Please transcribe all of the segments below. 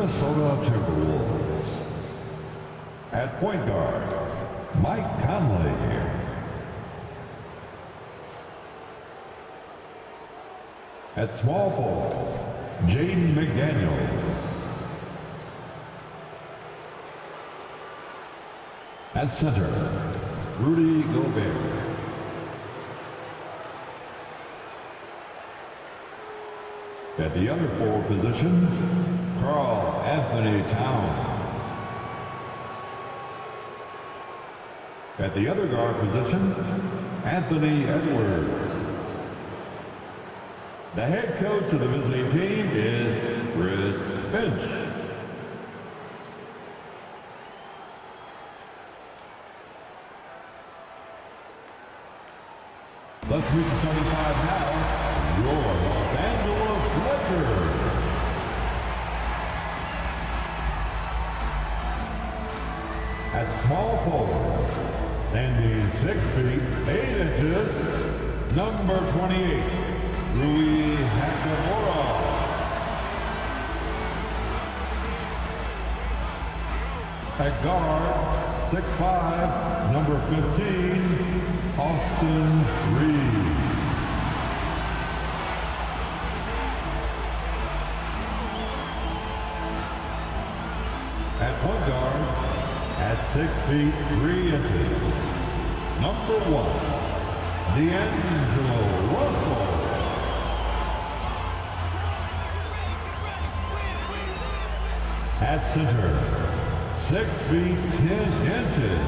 Minnesota Timberwolves. At point guard, Mike Conley. At small forward, Jaden McDaniels. At center, Rudy Gobert. At the other forward position, Karl Anthony Towns. At the other guard position, Anthony Edwards. The head coach of the visiting team is Chris Finch. Let's meet the 75 now, your Los Angeles Lakers. At small forward, standing 6 feet 8 inches, number 28, Rui Hachimura. At guard, 6'5", number 15, Austin Reeves. At point guard, at 6 feet 3 inches, number 1, D'Angelo Russell. At center, 6 feet 10 inches,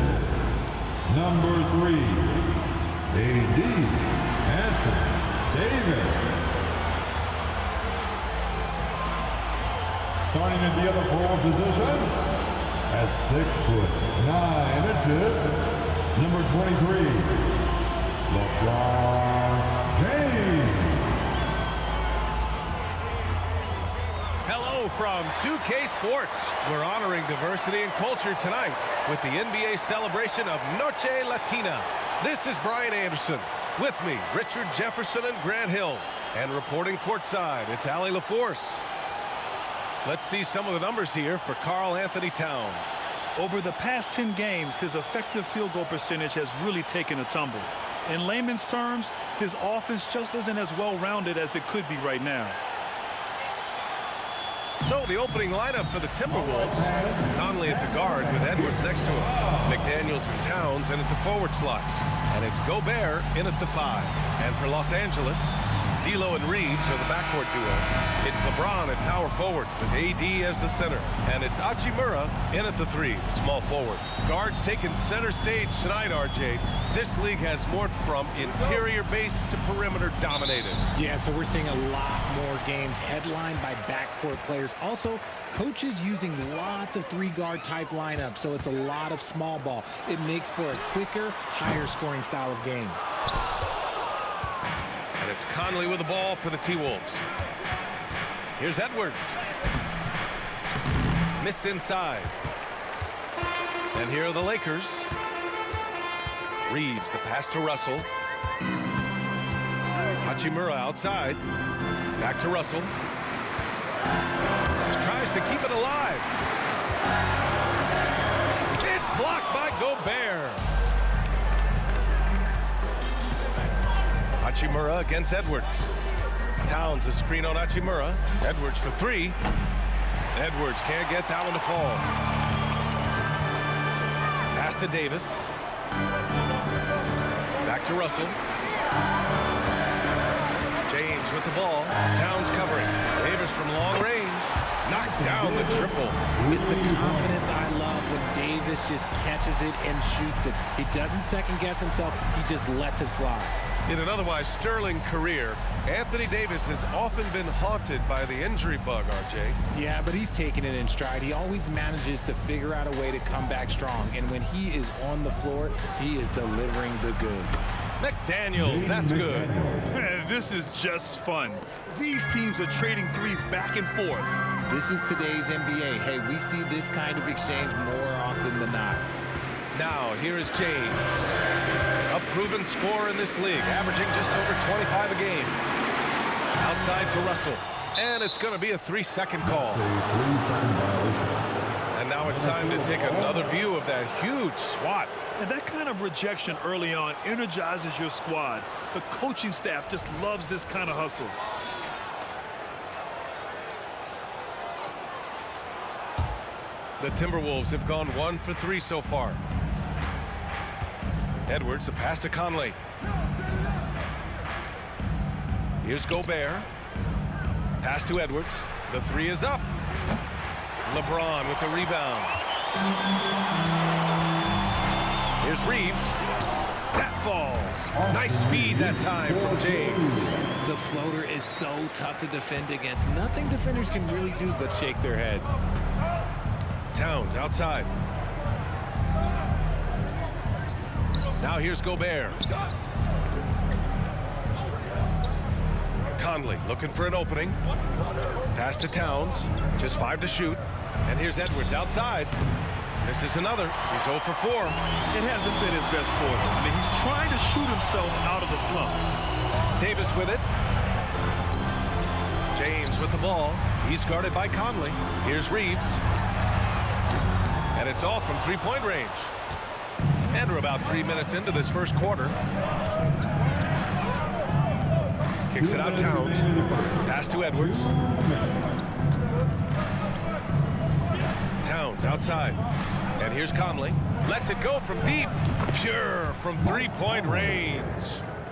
number 3, A.D. Anthony Davis. Starting at the other forward position, at 6'9" number 23, LeBron James. Hello from 2K Sports. We're honoring diversity and culture tonight with the NBA celebration of Noche Latina. This is Brian Anderson. With me, Richard Jefferson and Grant Hill. And reporting courtside, it's Allie LaForce. Let's see some of the numbers here for Karl Anthony Towns. Over the past 10 games, his effective field goal percentage has really taken a tumble. In layman's terms, his offense just isn't as well-rounded as it could be right now. So the opening lineup for the Timberwolves, Conley at the guard with Edwards next to him, McDaniels and Towns in at the forward slots, and it's Gobert in at the 5. And for Los Angeles, D'Lo and Reeves are the backcourt duo. It's LeBron at power forward with AD as the center, and it's Hachimura in at the 3, the small forward. Guards taking center stage tonight, RJ. This league has morphed from interior base to perimeter dominated. Yeah, so we're seeing a lot more games headlined by backcourt players. Also, coaches using lots of 3-guard type lineups, so it's a lot of small ball. It makes for a quicker, higher scoring style of game. And it's Conley with the ball for the T-Wolves. Here's Edwards. Missed inside. And here are the Lakers. Reeves, the pass to Russell. Hachimura outside. Back to Russell. Tries to keep it alive. It's blocked by Gobert. Hachimura against Edwards. Towns a screen on Hachimura. Edwards for 3. Edwards can't get that one to fall. Pass to Davis. Back to Russell. James with the ball. Towns covering. Davis from long range. Knocks down the triple. It's the confidence I love when Davis just catches it and shoots it. He doesn't second guess himself. He just lets it fly. In an otherwise sterling career, Anthony Davis has often been haunted by the injury bug, RJ. Yeah, but he's taking it in stride. He always manages to figure out a way to come back strong. And when he is on the floor, he is delivering the goods. McDaniels, that's good. This is just fun. These teams are trading threes back and forth. This is today's NBA. Hey, we see this kind of exchange more often than not. Now, here is James. A proven scorer in this league, averaging just over 25 a game. Outside for Russell. And it's going to be a 3-second call. it's time to take another view of that huge swat. And that kind of rejection early on energizes your squad. The coaching staff just loves this kind of hustle. The Timberwolves have gone 1 for 3 so far. Edwards, a pass to Conley. Here's Gobert. Pass to Edwards. The three is up. LeBron with the rebound. Here's Reeves. That falls. Nice feed that time from James. The floater is so tough to defend against. Nothing defenders can really do but shake their heads. Towns outside. Now here's Gobert. Conley looking for an opening. Pass to Towns. Just 5 to shoot. And here's Edwards outside. This is another. He's 0 for 4. It hasn't been his best quarter. I mean, he's trying to shoot himself out of the slump. Davis with it. James with the ball. He's guarded by Conley. Here's Reeves. And it's all from three-point range. And we're about 3 minutes into this first quarter. Kicks it out Towns. Pass to Edwards. Towns outside. And here's Conley. Lets it go from deep. Pure from three-point range.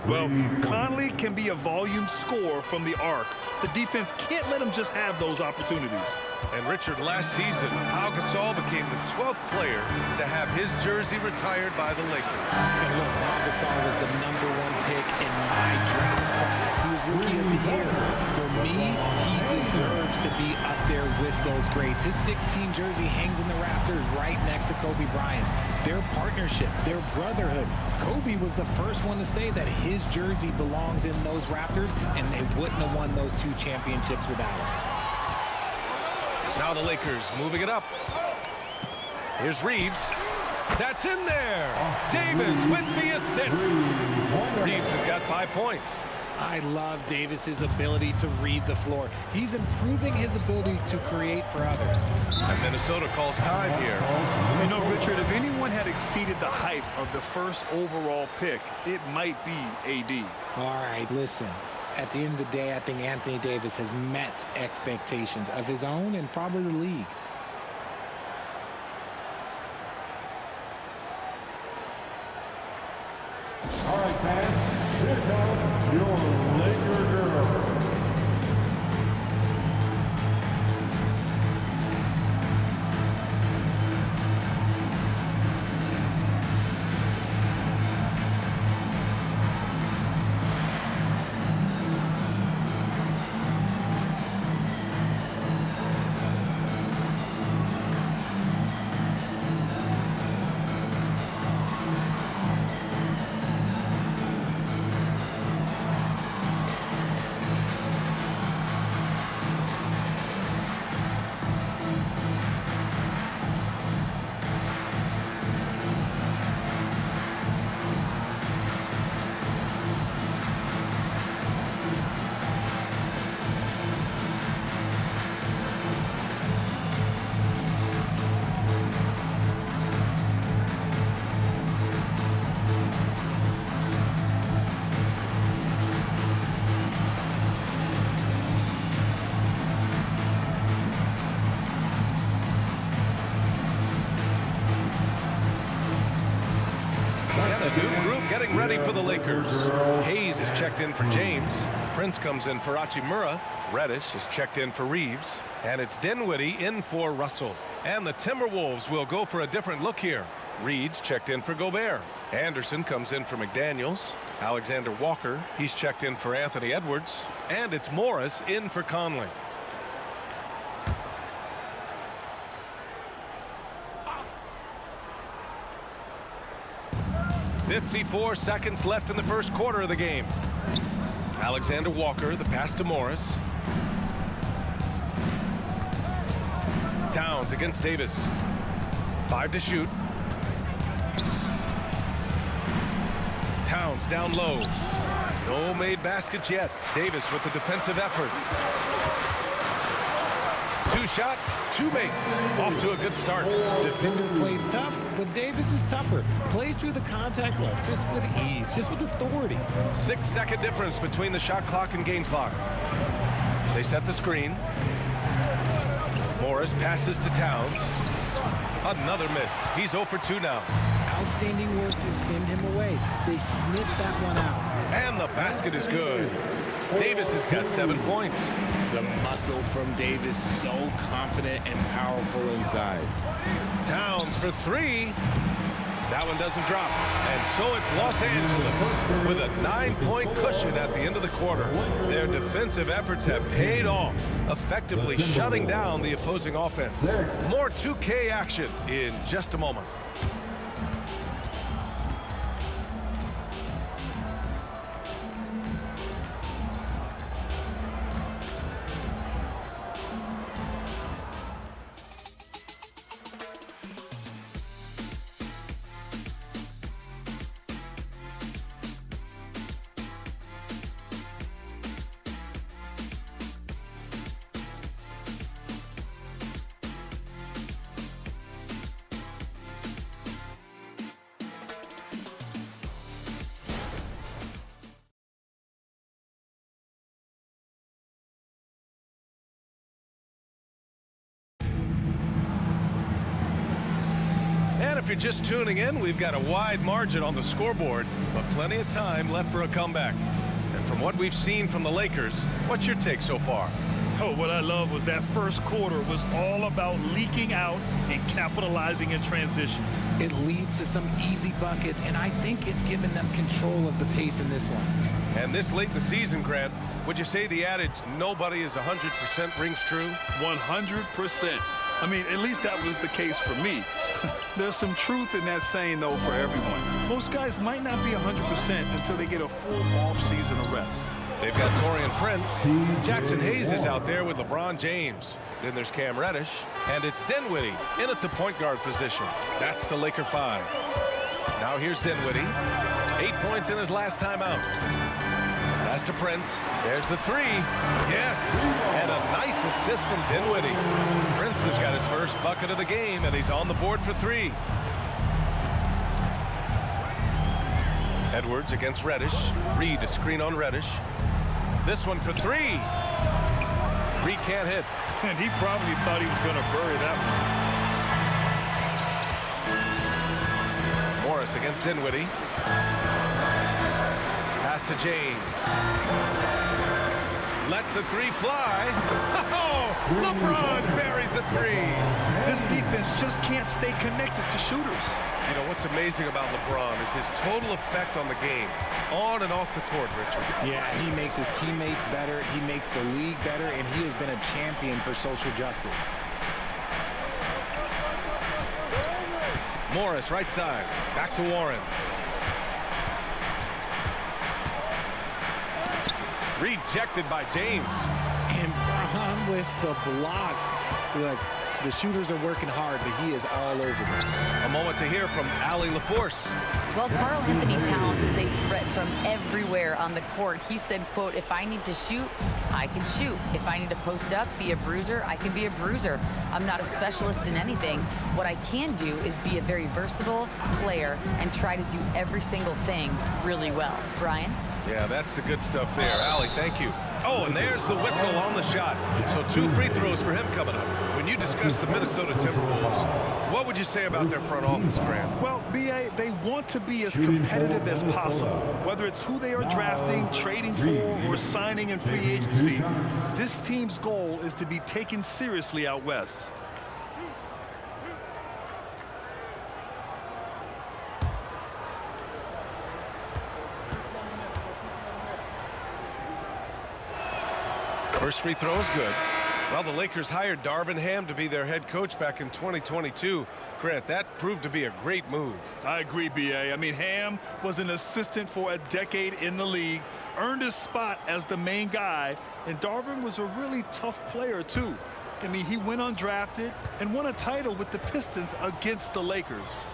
Well, Conley can be a volume scorer from the arc. The defense can't let him just have those opportunities. And Richard, last season, Pau Gasol became the 12th player to have his jersey retired by the Lakers. And look, Pau Gasol was the #1 pick in my draft class. He was Rookie of the Year. For me, he deserves to be up there with those greats. His 16 jersey hangs in the rafters right next to Kobe Bryant's. Their partnership, their brotherhood. Kobe was the first one to say that his jersey belongs in those rafters, and they wouldn't have won those 2 championships without him. Now the Lakers moving it up. Here's Reeves. That's in there. Davis with the assist. Reeves has got 5 points. I love Davis's ability to read the floor. He's improving his ability to create for others. And Minnesota calls time here. You know, Richard, if anyone had exceeded the hype of the first overall pick, it might be AD. All right, listen. At the end of the day, I think Anthony Davis has met expectations of his own and probably the league. All right, fans, here comes your Laker girl. And a new group getting ready for the Lakers. Hayes is checked in for James. Prince comes in for Hachimura. Reddish is checked in for Reeves. And it's Dinwiddie in for Russell. And the Timberwolves will go for a different look here. Reed's checked in for Gobert. Anderson comes in for McDaniels. Alexander Walker, he's checked in for Anthony Edwards. And it's Morris in for Conley. "54 seconds left in the first quarter of the game. Alexander Walker, the pass to Morris. Towns against Davis. 5 to shoot. Towns down low. No made baskets yet. Davis with the defensive effort. 2 shots, 2 makes. Off to a good start. Defender plays tough, but Davis is tougher. Plays through the contact line just with ease, just with authority. 6-second difference between the shot clock and game clock. They set the screen. Morris passes to Towns. Another miss. He's 0 for 2 now. Outstanding work to send him away. They sniffed that one out. And the basket is good. Davis has got 7 points. The muscle from Davis, so confident and powerful inside. Towns for 3. That one doesn't drop. And so it's Los Angeles with a 9-point cushion at the end of the quarter. Their defensive efforts have paid off, effectively shutting down the opposing offense. More 2K action in just a moment. And if you're just tuning in, we've got a wide margin on the scoreboard, but plenty of time left for a comeback. And from what we've seen from the Lakers, what's your take so far? Oh, what I love was that first quarter was all about leaking out and capitalizing in transition. It leads to some easy buckets, and I think it's given them control of the pace in this one. And this late in the season, Grant, would you say the adage, nobody is 100% rings true? 100%. I mean, at least that was the case for me. There's some truth in that saying, though, for everyone. Most guys might not be 100% until they get a full off-season of rest. They've got Taurean Prince. Jackson Hayes is out there with LeBron James. Then there's Cam Reddish. And it's Dinwiddie in at the point guard position. That's the Laker 5. Now here's Dinwiddie. 8 points in his last time out. Pass to Prince. There's the 3. Yes. And a nice assist from Dinwiddie. Prince has got his first bucket of the game, and he's on the board for 3. Edwards against Reddish. Reed a screen on Reddish. This one for 3. Reed can't hit. And he probably thought he was going to bury that one. Morris against Dinwiddie. Pass to James. Lets the 3 fly. Oh, LeBron buries the 3. This defense just can't stay connected to shooters. You know, what's amazing about LeBron is his total effect on the game, on and off the court, Richard. Yeah, he makes his teammates better, he makes the league better, and he has been a champion for social justice. Morris, right side. Back to Warren. Rejected by James. And Braun with the block. Look, the shooters are working hard, but he is all over them. A moment to hear from Allie LaForce. Well, Karl Anthony Towns is a threat from everywhere on the court. He said, quote, if I need to shoot, I can shoot. If I need to post up, be a bruiser, I can be a bruiser. I'm not a specialist in anything. What I can do is be a very versatile player and try to do every single thing really well. Brian? Yeah, that's the good stuff there. Allie, thank you. Oh, and there's the whistle on the shot. So 2 free throws for him coming up. When you discuss the Minnesota Timberwolves, what would you say about their front office, Grant? Well, B.A., they want to be as competitive as possible. Whether it's who they are drafting, trading for, or signing in free agency, this team's goal is to be taken seriously out west. First free throw is good. Well, the Lakers hired Darvin Ham to be their head coach back in 2022. Grant, that proved to be a great move. I agree, B.A. I mean, Ham was an assistant for a decade in the league, earned his spot as the main guy, and Darvin was a really tough player, too. I mean, he went undrafted and won a title with the Pistons against the Lakers.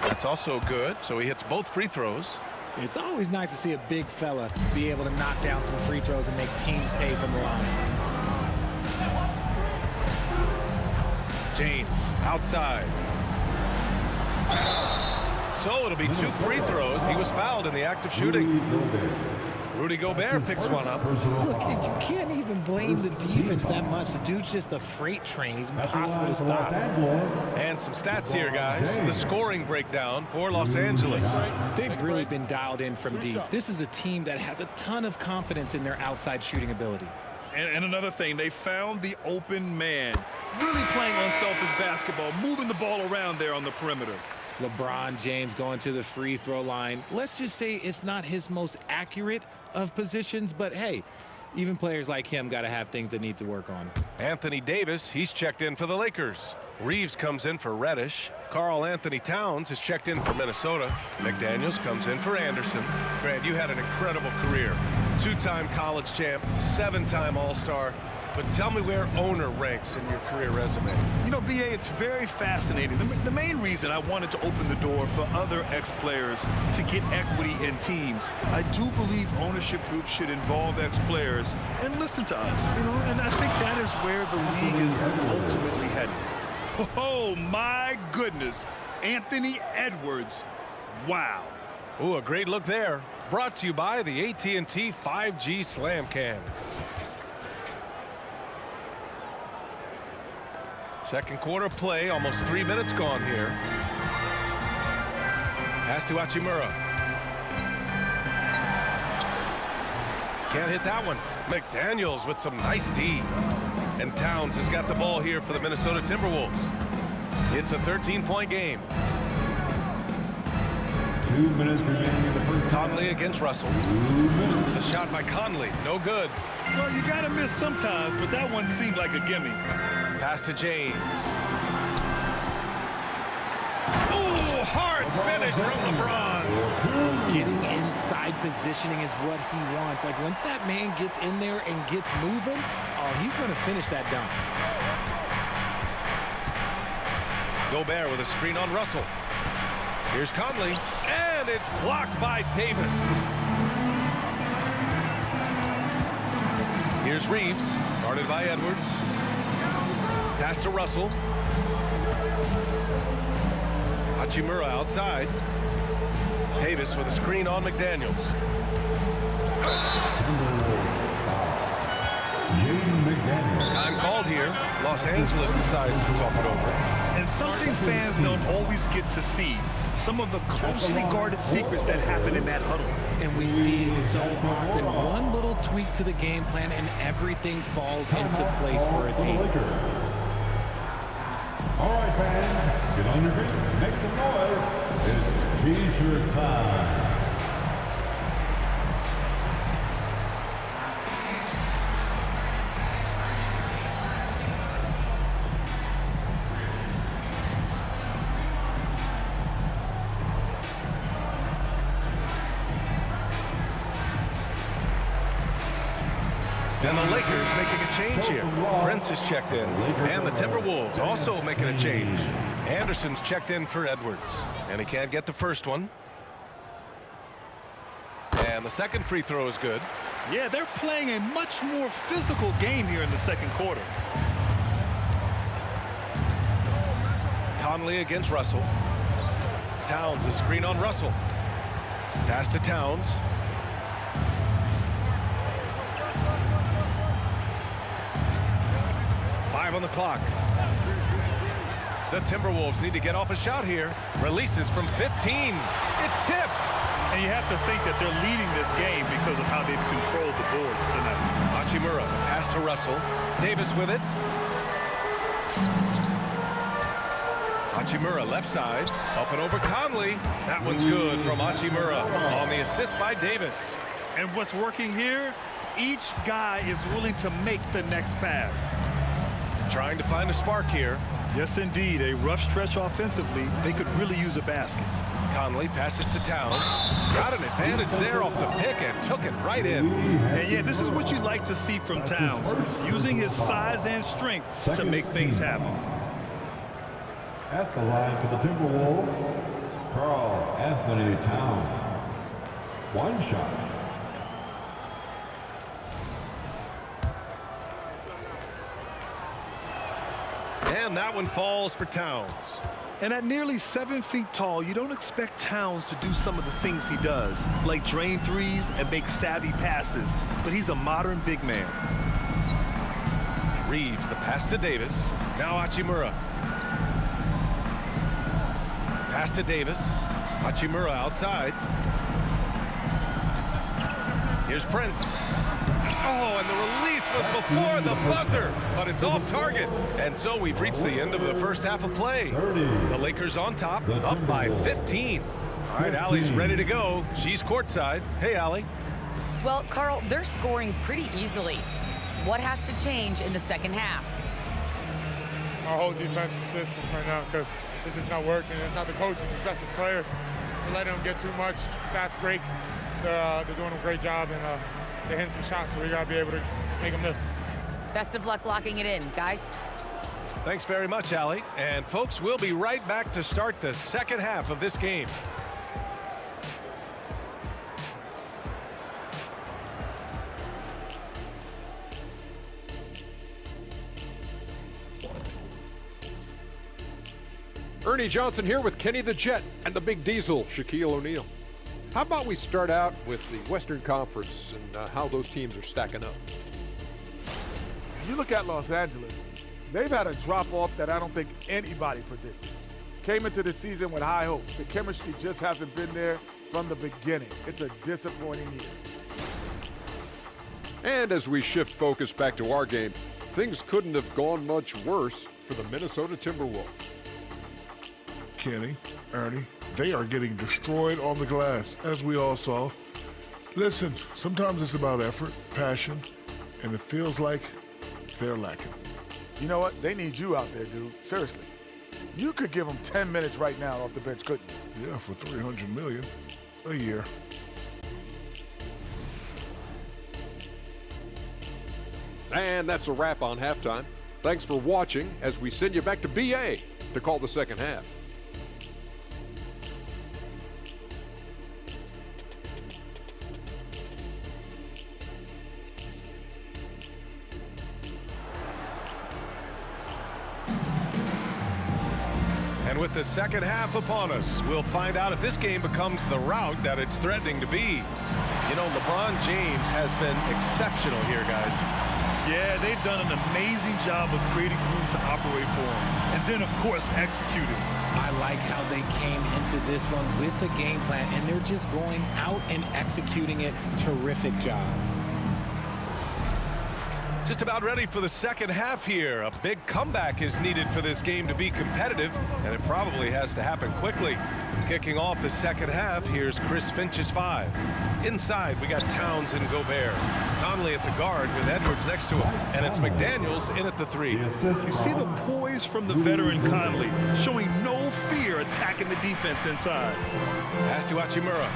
That's also good, so he hits both free throws. It's always nice to see a big fella be able to knock down some free throws and make teams pay from the line. James outside. So it'll be 2 free throws. He was fouled in the act of shooting. Rudy Gobert picks one up. Look, you can't even blame the defense that much. The dude's just a freight train. He's impossible to stop. And some stats here, guys. The scoring breakdown for Los Angeles. They've really been dialed in from deep. This is a team that has a ton of confidence in their outside shooting ability. And another thing, they found the open man. Really playing unselfish basketball, moving the ball around there on the perimeter. LeBron James going to the free throw line. Let's just say it's not his most accurate of positions, but hey, even players like him got to have things they need to work on. Anthony Davis, he's checked in for the Lakers. Reeves comes in for Reddish. Karl Anthony Towns is checked in for Minnesota. McDaniels comes in for Anderson. Grant, you had an incredible career. 2-time college champ, 7-time All-Star. But tell me where owner ranks in your career resume. You know, B.A., it's very fascinating. The main reason I wanted to open the door for other ex-players to get equity in teams, I do believe ownership groups should involve ex-players and listen to us. You know, and I think that is where the league is ultimately headed. Oh, my goodness. Anthony Edwards. Wow. Ooh, a great look there. Brought to you by the AT&T 5G Slam Cam. Second quarter play, almost 3 minutes gone here. Pass to Hachimura. Can't hit that one. McDaniels with some nice D. And Towns has got the ball here for the Minnesota Timberwolves. It's a 13-point game. 2 minutes remaining in the first. Conley against Russell. The shot by Conley, no good. Well, you got to miss sometimes, but that one seemed like a gimme. Pass to James. Ooh, hard finish from LeBron. Getting inside positioning is what he wants. Like, once that man gets in there and gets moving, oh, he's going to finish that dunk. Gobert with a screen on Russell. Here's Conley, and it's blocked by Davis. Here's Reeves, guarded by Edwards. Pass to Russell. Hachimura outside. Davis with a screen on McDaniels. Time called here. Los Angeles decides to talk it over. And something fans don't always get to see. Some of the closely guarded secrets that happen in that huddle. And we see it so often. One little tweak to the game plan and everything falls into place for a team. All right, fans, get on your feet, make some noise. It's T-shirt time. And the Lakers making a change here. Prince is checked in. And the Timberwolves also making a change. Anderson's checked in for Edwards. And he can't get the first one. And the second free throw is good. Yeah, they're playing a much more physical game here in the second quarter. Conley against Russell. Towns is screen on Russell. Pass to Towns. On the clock. The Timberwolves need to get off a shot here. Releases from 15. It's tipped. And you have to think that they're leading this game because of how they've controlled the boards tonight. Hachimura, pass to Russell. Davis with it. Hachimura left side. Up and over Conley. That one's good from Hachimura on the assist by Davis. And what's working here? Each guy is willing to make the next pass. Trying to find a spark here. Yes, indeed. A rough stretch offensively. They could really use a basket. Conley passes to Towns. Got an advantage there off the pick and took it right in. And yeah, this is what you like to see from Towns. Using his size and strength to make things happen. At the line for the Timberwolves, Karl Anthony Towns. One shot. And that one falls for Towns. And at nearly 7 feet tall, you don't expect Towns to do some of the things he does, like drain threes and make savvy passes. But he's a modern big man. Reeves, the pass to Davis. Now Hachimura. Pass to Davis. Hachimura outside. Here's Prince. Oh, and the release was before the buzzer, but it's off target. And so we've reached the end of the first half of play. The Lakers on top, up by 15. All right, Allie's ready to go. She's courtside. Hey, Allie. Well, Carl, they're scoring pretty easily. What has to change in the second half? Our whole defensive system right now, because it's just not working. It's not the coaches, it's just the players. We're letting them get too much fast break. They're doing a great job, and they're hitting some shots, so we got to be able to make them miss. Best of luck locking it in, guys. Thanks very much, Allie. And folks, we'll be right back to start the second half of this game. Ernie Johnson here with Kenny the Jet and the Big Diesel, Shaquille O'Neal. How about we start out with the Western Conference and how those teams are stacking up? You look at Los Angeles, they've had a drop-off that I don't think anybody predicted. Came into the season with high hopes. The chemistry just hasn't been there from the beginning. It's a disappointing year. And as we shift focus back to our game, things couldn't have gone much worse for the Minnesota Timberwolves. Kenny, Ernie, they are getting destroyed on the glass, as we all saw. Listen, sometimes it's about effort, passion, and it feels like they're lacking. You know what? They need you out there, dude. Seriously. You could give them 10 minutes right now off the bench, couldn't you? Yeah, for $300 million a year. And that's a wrap on halftime. Thanks for watching as we send you back to BA to call the second half. And with the second half upon us, we'll find out if this game becomes the rout that it's threatening to be. You know, LeBron James has been exceptional here, guys. Yeah, they've done an amazing job of creating room to operate for him. And then, of course, executing. I like how they came into this one with a game plan, and they're just going out and executing it. Terrific job. Just about ready for the second half here. A big comeback is needed for this game to be competitive, and it probably has to happen quickly. Kicking off the second half, here's Chris Finch's 5. Inside, we got Towns and Gobert. Conley at the guard with Edwards next to him, and it's McDaniels in at the 3. You see the poise from the veteran Conley, showing no fear attacking the defense inside. Pass to Hachimura.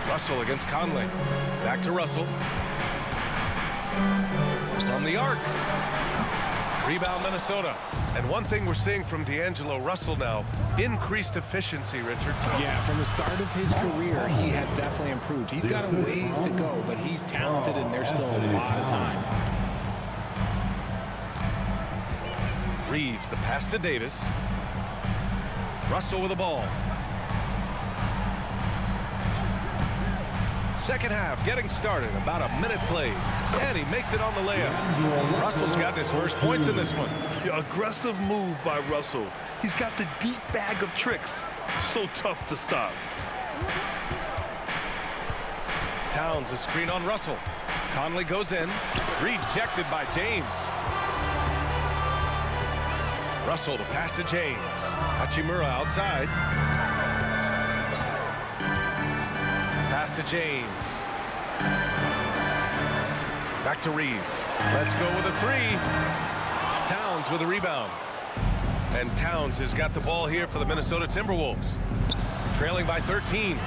Russell against Conley. Back to Russell. From the arc. Rebound Minnesota. And one thing we're seeing from D'Angelo Russell now, increased efficiency, Richard. Yeah, from the start of his career, he has definitely improved. He's got a ways to go, but he's talented and there's still a lot of time. Reeves, the pass to Davis. Russell with the ball. Second half getting started, about a minute played, and he makes it on the layup. Russell's got his first points in this one. Yeah, aggressive move by Russell. He's got the deep bag of tricks. So tough to stop. Towns a screen on Russell. Conley goes in, rejected by James. Russell the pass to James. Hachimura outside. Pass to James. Back to Reeves. Let's go with a 3. Towns with a rebound. And Towns has got the ball here for the Minnesota Timberwolves. Trailing by 13.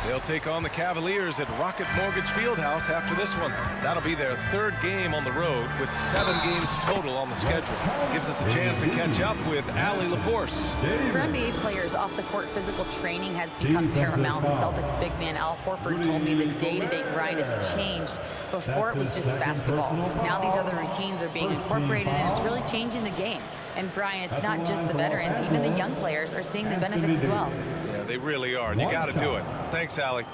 They'll take on the Cavaliers at Rocket Mortgage Fieldhouse after this one. That'll be their third game on the road with 7 games total on the schedule. Gives us a chance to catch up with Allie LaForce. For NBA players, off-the-court physical training has become paramount. Celtics big man Al Horford told me the day-to-day grind has changed. Before it was just basketball. Now these other routines are being incorporated, and it's really changing the game. And Brian, it's not just the veterans, even the young players are seeing the benefits as well. Yeah, they really are, and you got to do it. Thanks, Allie.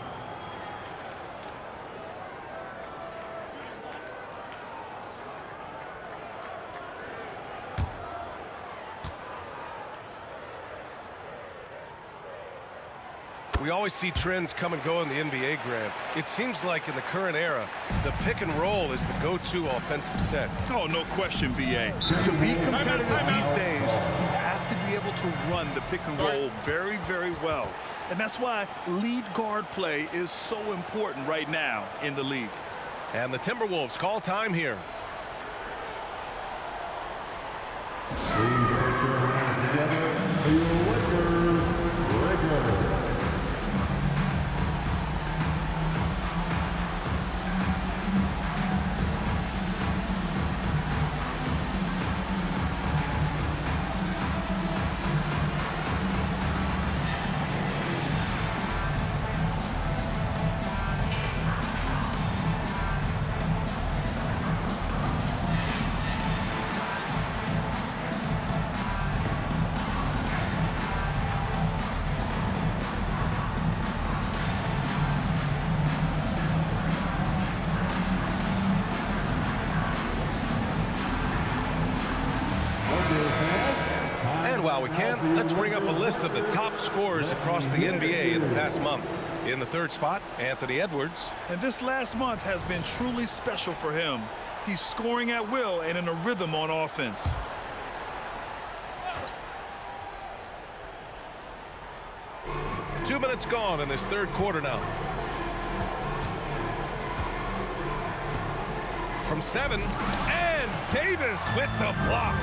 We always see trends come and go in the NBA, Grant. It seems like in the current era, the pick and roll is the go-to offensive set. Oh, no question, B.A. To be competitive these days, you have to be able to run the pick and roll very, very well. And that's why lead guard play is so important right now in the league. And the Timberwolves call time here. Please put your hands together for your Lakers regular. While we can, let's bring up a list of the top scorers across the NBA in the past month. In the third spot, Anthony Edwards. And this last month has been truly special for him. He's scoring at will and in a rhythm on offense. Two minutes gone in this third quarter now. From 7, and Davis with the block.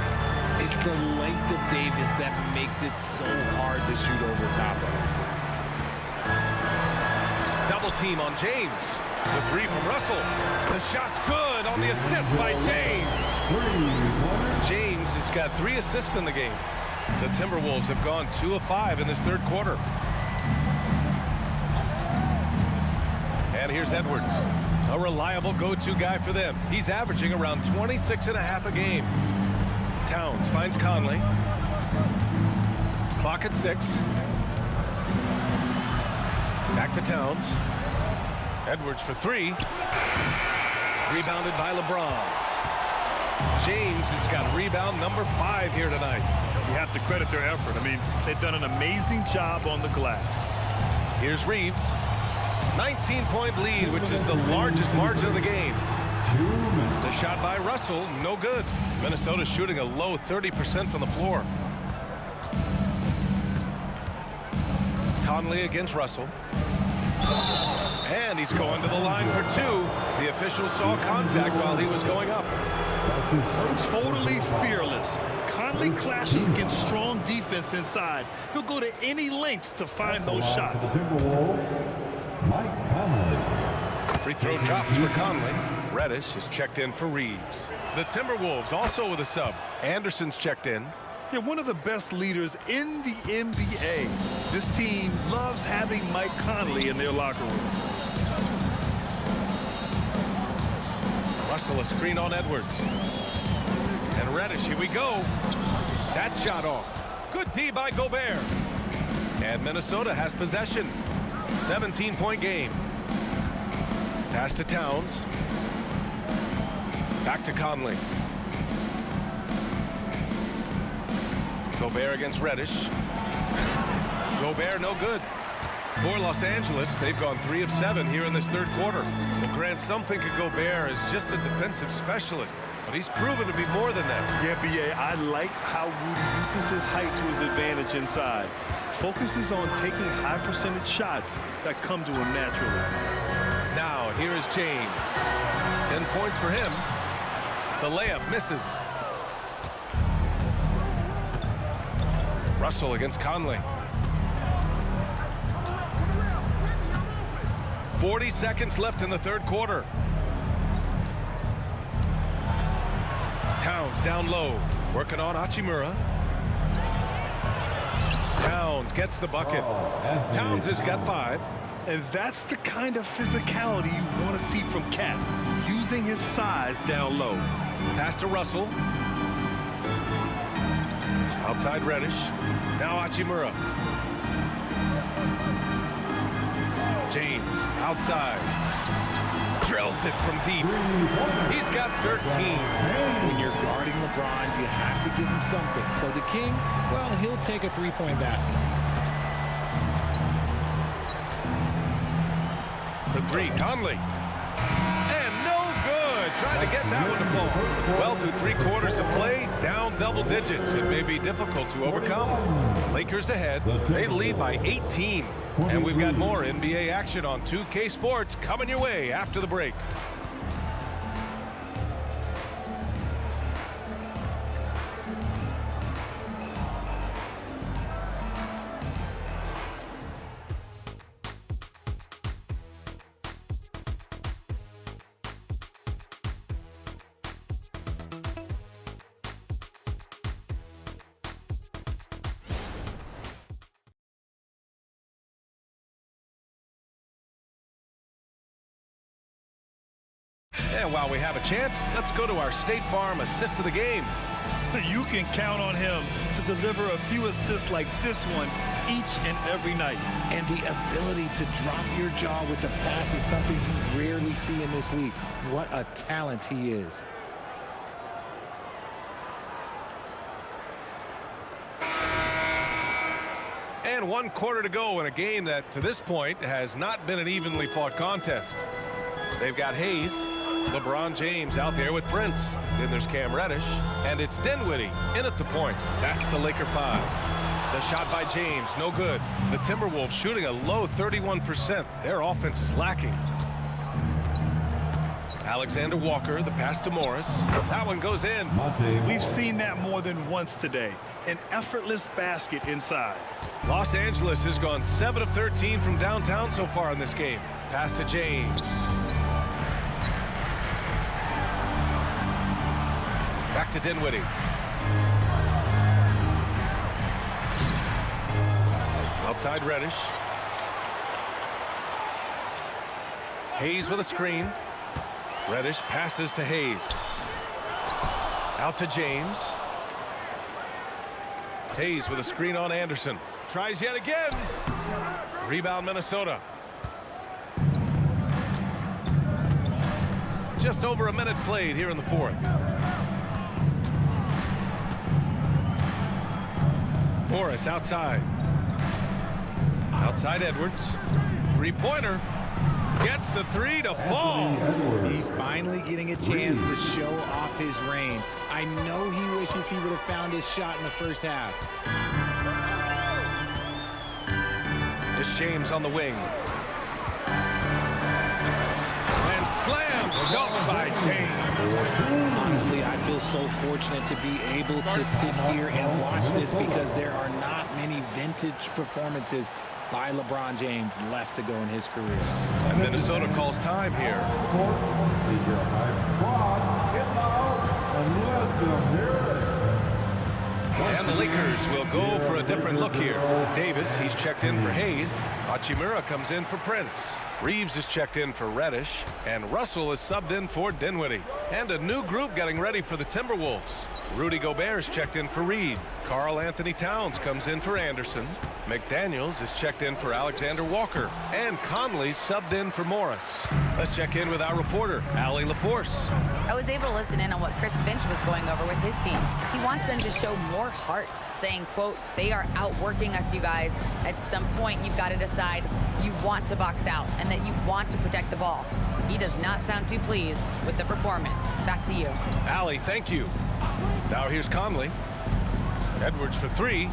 It's the length of Davis that makes it so hard to shoot over top of him. Double team on James. The 3 from Russell. The shot's good on the assist by James. James has got 3 assists in the game. The Timberwolves have gone 2 of 5 in this third quarter. And here's Edwards, a reliable go-to guy for them. He's averaging around 26.5 a game. Towns finds Conley. Clock at 6. Back to Towns. Edwards for 3. Rebounded by LeBron. James has got rebound number 5 here tonight. You have to credit their effort. I mean, they've done an amazing job on the glass. Here's Reeves. 19-point lead, which is the largest margin of the game. The shot by Russell, no good. Minnesota shooting a low 30% from the floor. Conley against Russell. And he's going to the line for 2. The official saw contact while he was going up. Totally fearless. Conley clashes against strong defense inside. He'll go to any lengths to find those shots. Mike Conley. Free throw drops for Conley. Reddish is checked in for Reeves. The Timberwolves also with a sub. Anderson's checked in. They're one of the best leaders in the NBA. This team loves having Mike Conley in their locker room. Russell a screen on Edwards. And Reddish, here we go. That shot off. Good D by Gobert. And Minnesota has possession. 17-point game. Pass to Towns. Back to Conley. Gobert against Reddish. Gobert no good. For Los Angeles, they've gone 3 of 7 here in this third quarter. Well, Grant, some think of Gobert as just a defensive specialist, but he's proven to be more than that. Yeah, B.A., I like how Rudy uses his height to his advantage inside. Focuses on taking high percentage shots that come to him naturally. Now, here is James. 10 points for him. The layup misses. Russell against Conley. 40 seconds left in the third quarter. Towns down low, working on Hachimura. Towns gets the bucket. Towns has got 5. And that's the kind of physicality you want to see from Cat, using his size down low. Pass to Russell. Outside Reddish. Now Hachimura. James outside. Drills it from deep. He's got 13. When you're guarding LeBron, you have to give him something. So the King, well, he'll take a three-point basket. For 3, Conley. And no good. Trying to get that one to fall. Well, through 3 quarters of play, down double digits. It may be difficult to overcome. Lakers ahead. They lead by 18. And we've got more NBA action on 2K Sports coming your way after the break. And while we have a chance, let's go to our State Farm assist of the game. You can count on him to deliver a few assists like this one each and every night. And the ability to drop your jaw with the pass is something you rarely see in this league. What a talent he is. And 1 quarter to go in a game that, to this point, has not been an evenly fought contest. They've got Hayes, LeBron James out there with Prince. Then there's Cam Reddish, and it's Dinwiddie in at the point. That's the Laker 5. The shot by James, no good. The Timberwolves shooting a low 31%. Their offense is lacking. Alexander Walker, the pass to Morris. That one goes in. We've seen that more than once today. An effortless basket inside. Los Angeles has gone 7 of 13 from downtown so far in this game. Pass to James. Back to Dinwiddie. Outside Reddish. Hayes with a screen. Reddish passes to Hayes. Out to James. Hayes with a screen on Anderson. Tries yet again. Rebound Minnesota. Just over a minute played here in the fourth. Morris outside. Outside Edwards. Three-pointer. Gets the 3 to fall. He's finally getting a chance to show off his range. I know he wishes he would have found his shot in the first half. It's James on the wing. And slam dunked by James. Honestly, I feel so fortunate to be able to sit here and watch this because there are not many vintage performances by LeBron James left to go in his career. And Minnesota calls time here. And the Lakers will go for a different look here. Davis, he's checked in for Hayes. Hachimura comes in for Prince. Reeves is checked in for Reddish. And Russell is subbed in for Dinwiddie. And a new group getting ready for the Timberwolves. Rudy Gobert is checked in for Reed. Karl Anthony Towns comes in for Anderson. McDaniels is checked in for Alexander Walker. And Conley subbed in for Morris. Let's check in with our reporter, Allie LaForce. I was able to listen in on what Chris Finch was going over with his team. He wants them to show more heart, saying, quote, they are outworking us, you guys. At some point, you've got to decide you want to box out and that you want to protect the ball. He does not sound too pleased with the performance. Back to you. Allie, thank you. Now here's Conley. Edwards for 3.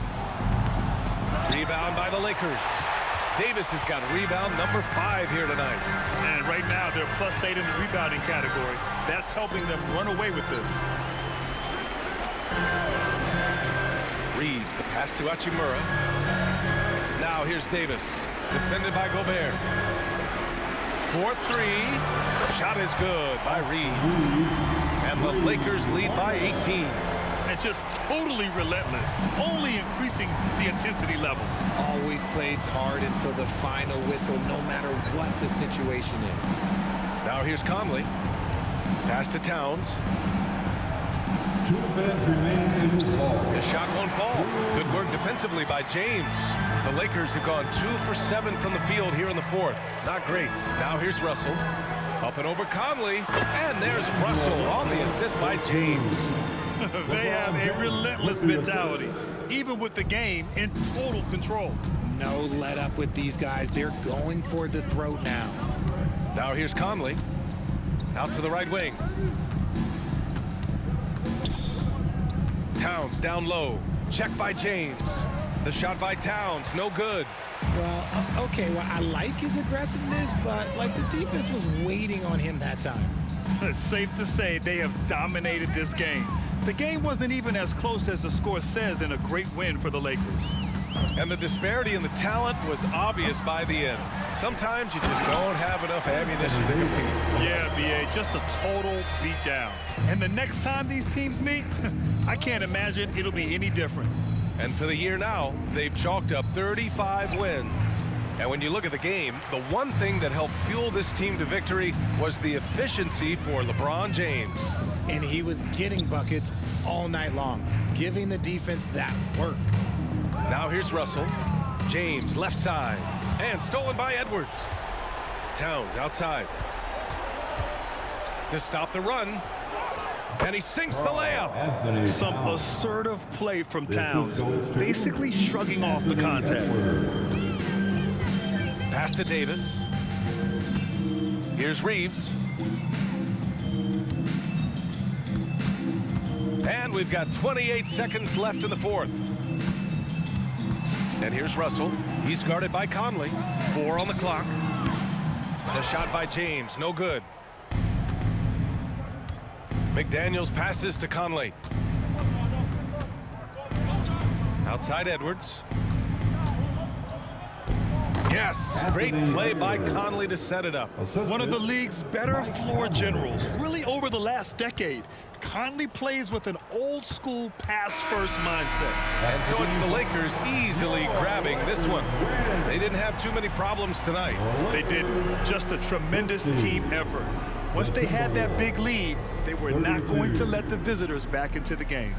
Rebound by the Lakers. Davis has got rebound number 5 here tonight. And right now they're +8 in the rebounding category. That's helping them run away with this. Reeves, the pass to Hachimura. Now here's Davis, defended by Gobert. for three. Shot is good by Reeves. And the Lakers lead by 18. And just totally relentless, only increasing the intensity level. Always plays hard until the final whistle, no matter what the situation is. Now here's Conley. Pass to Towns. 2 minutes remaining in this ball. His shot won't fall. Good work defensively by James. The Lakers have gone 2 for 7 from the field here in the fourth. Not great. Now here's Russell. Up and over Conley. And there's Russell on the assist by James. They have a relentless mentality, even with the game in total control. No let up with these guys. They're going for the throat now. Now here's Conley. Out to the right wing. Towns down low. Check by James. The shot by Towns, no good. Well, okay, well, I like his aggressiveness, but like the defense was waiting on him that time. It's safe to say they have dominated this game. The game wasn't even as close as the score says in a great win for the Lakers. And the disparity in the talent was obvious by the end. Sometimes you just don't have enough ammunition to compete. Yeah, B.A., just a total beatdown. And the next time these teams meet, I can't imagine it'll be any different. And for the year now, they've chalked up 35 wins. And when you look at the game, the one thing that helped fuel this team to victory was the efficiency for LeBron James. And he was getting buckets all night long, giving the defense that work. Now here's Russell. James left side. And stolen by Edwards. Towns outside. To stop the run. And he sinks the layup. Some assertive play from Towns, basically shrugging off the contact. Pass to Davis. Here's Reeves. And we've got 28 seconds left in the fourth. And here's Russell. He's guarded by Conley. 4 on the clock. The shot by James, no good. McDaniels passes to Conley. Outside Edwards. Yes, great play by Conley to set it up. One of the league's better floor generals, really over the last decade. Conley plays with an old-school pass-first mindset. And so it's the Lakers easily grabbing this one. They didn't have too many problems tonight. They didn't. Just a tremendous team effort. Once they had that big lead, they were not going to let the visitors back into the game.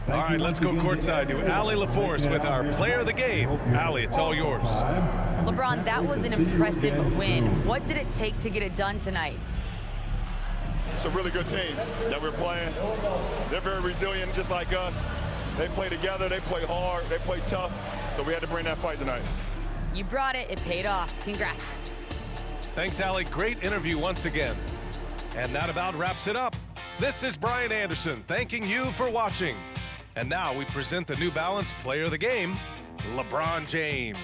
All right, let's go courtside to Allie LaForce with our player of the game. Allie, it's all yours. LeBron, that was an impressive win. What did it take to get it done tonight? It's a really good team that we're playing. They're very resilient, just like us. They play together, they play hard, they play tough, so we had to bring that fight tonight. You brought it. It paid off. Congrats. Thanks, Allie. Great interview once again. And that about wraps it up. This is Brian Anderson thanking you for watching. And now we present the New Balance Player of the Game, LeBron James.